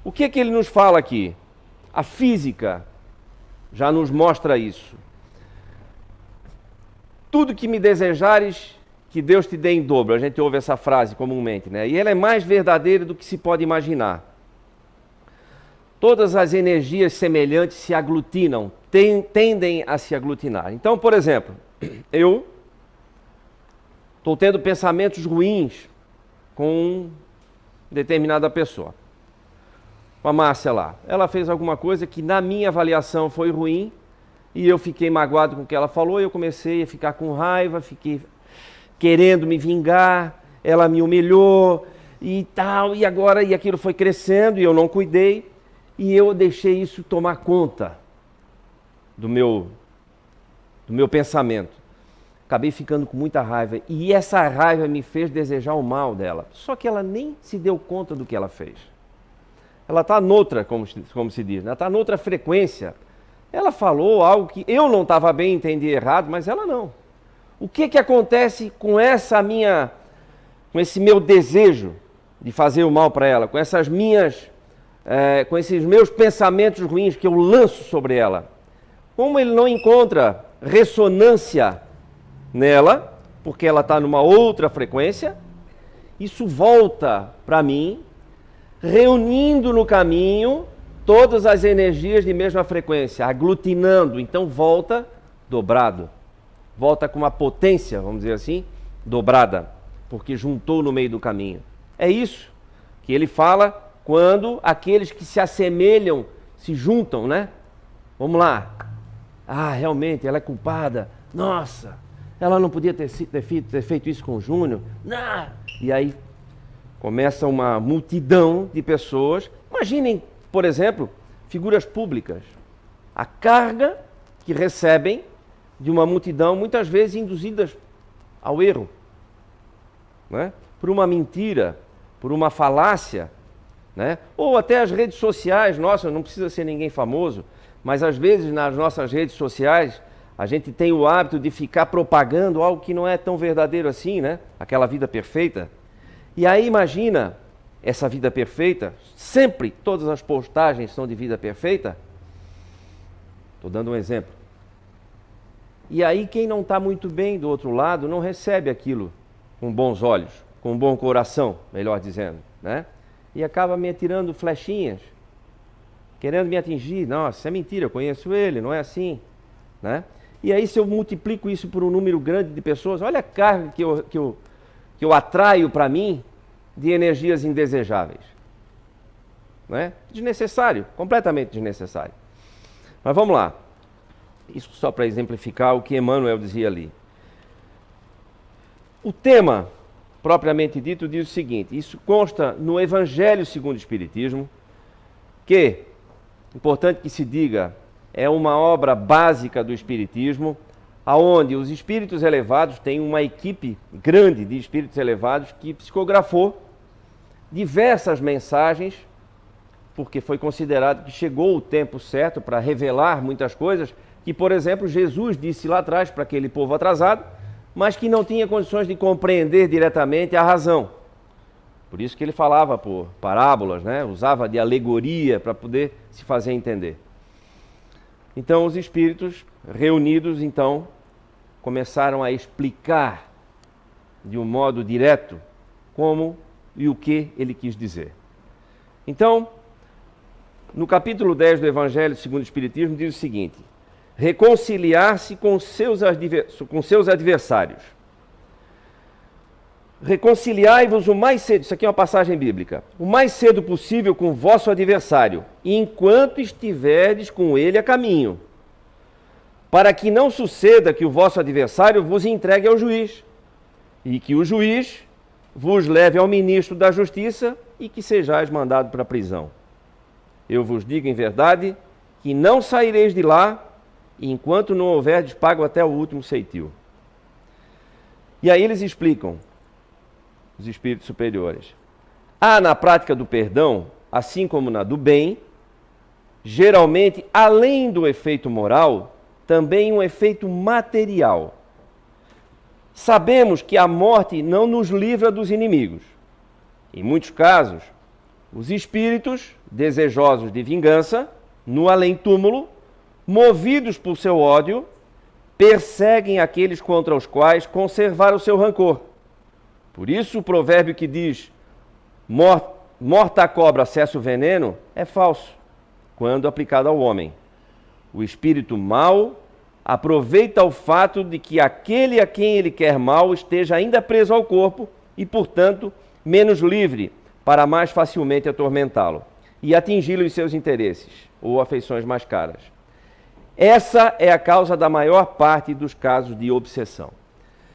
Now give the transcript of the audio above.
O que é que ele nos fala aqui? A física já nos mostra isso. Tudo que me desejares, que Deus te dê em dobro. A gente ouve essa frase comumente, né? E ela é mais verdadeira do que se pode imaginar. Todas as energias semelhantes se aglutinam, tendem a se aglutinar. Então, por exemplo, eu estou tendo pensamentos ruins com determinada pessoa. Com a Márcia lá. Ela fez alguma coisa que na minha avaliação foi ruim e eu fiquei magoado com o que ela falou e eu comecei a ficar com raiva, fiquei querendo me vingar, ela me humilhou e tal, e agora e aquilo foi crescendo e eu não cuidei e eu deixei isso tomar conta do meu pensamento. Acabei ficando com muita raiva e essa raiva me fez desejar o mal dela. Só que ela nem se deu conta do que ela fez. Ela está noutra, como se diz, né? Está noutra frequência. Ela falou algo que eu não estava bem, entendi errado, mas ela não. O que acontece com com esse meu desejo de fazer o mal para ela, com esses meus pensamentos ruins que eu lanço sobre ela? Como ele não encontra ressonância nela, porque ela está numa outra frequência, isso volta para mim, reunindo no caminho todas as energias de mesma frequência, aglutinando, então volta dobrado. Volta com uma potência, vamos dizer assim, dobrada, porque juntou no meio do caminho. É isso que ele fala quando aqueles que se assemelham se juntam, né? Vamos lá. Ah, realmente, ela é culpada. Nossa, ela não podia ter feito isso com o Júnior. Não. E aí começa uma multidão de pessoas. Imaginem, por exemplo, figuras públicas. A carga que recebem de uma multidão, muitas vezes induzidas ao erro, né? Por uma mentira, por uma falácia, né? Ou até as redes sociais, nossa, não precisa ser ninguém famoso, mas às vezes nas nossas redes sociais a gente tem o hábito de ficar propagando algo que não é tão verdadeiro assim, né? Aquela vida perfeita. E aí imagina essa vida perfeita, sempre todas as postagens são de vida perfeita. Estou dando um exemplo. E aí quem não está muito bem do outro lado não recebe aquilo com bons olhos, com um bom coração, melhor dizendo, né? E acaba me atirando flechinhas, querendo me atingir. Nossa, é mentira, eu conheço ele, não é assim, né? E aí se eu multiplico isso por um número grande de pessoas, olha a carga que eu atraio para mim de energias indesejáveis, né? Desnecessário, completamente desnecessário. Mas vamos lá. Isso só para exemplificar o que Emmanuel dizia ali. O tema, propriamente dito, diz o seguinte: isso consta no Evangelho segundo o Espiritismo, que, importante que se diga, é uma obra básica do Espiritismo, aonde os espíritos elevados têm uma equipe grande de espíritos elevados que psicografou diversas mensagens, porque foi considerado que chegou o tempo certo para revelar muitas coisas que, por exemplo, Jesus disse lá atrás para aquele povo atrasado, mas que não tinha condições de compreender diretamente a razão. Por isso que ele falava por parábolas, né? Usava de alegoria para poder se fazer entender. Então os espíritos reunidos, então, começaram a explicar de um modo direto como e o que ele quis dizer. Então, no capítulo 10 do Evangelho segundo o Espiritismo diz o seguinte: reconciliar-se com seus adversários. Reconciliai-vos o mais cedo, isso aqui é uma passagem bíblica, o mais cedo possível com o vosso adversário, enquanto estiverdes com ele a caminho, para que não suceda que o vosso adversário vos entregue ao juiz, e que o juiz vos leve ao ministro da Justiça e que sejais mandado para a prisão. Eu vos digo em verdade que não saireis de lá enquanto não houverdes pago até o último ceitil. E aí eles explicam, os espíritos superiores. Há na prática do perdão, assim como na do bem, geralmente, além do efeito moral, também um efeito material. Sabemos que a morte não nos livra dos inimigos. Em muitos casos, Os espíritos, desejosos de vingança, no além-túmulo, movidos por seu ódio, perseguem aqueles contra os quais conservaram o seu rancor. Por isso, o provérbio que diz morta a cobra, cessa o veneno, é falso, quando aplicado ao homem. O espírito mau aproveita o fato de que aquele a quem ele quer mal esteja ainda preso ao corpo e, portanto, menos livre para mais facilmente atormentá-lo e atingi-lo em seus interesses ou afeições mais caras. Essa é a causa da maior parte dos casos de obsessão.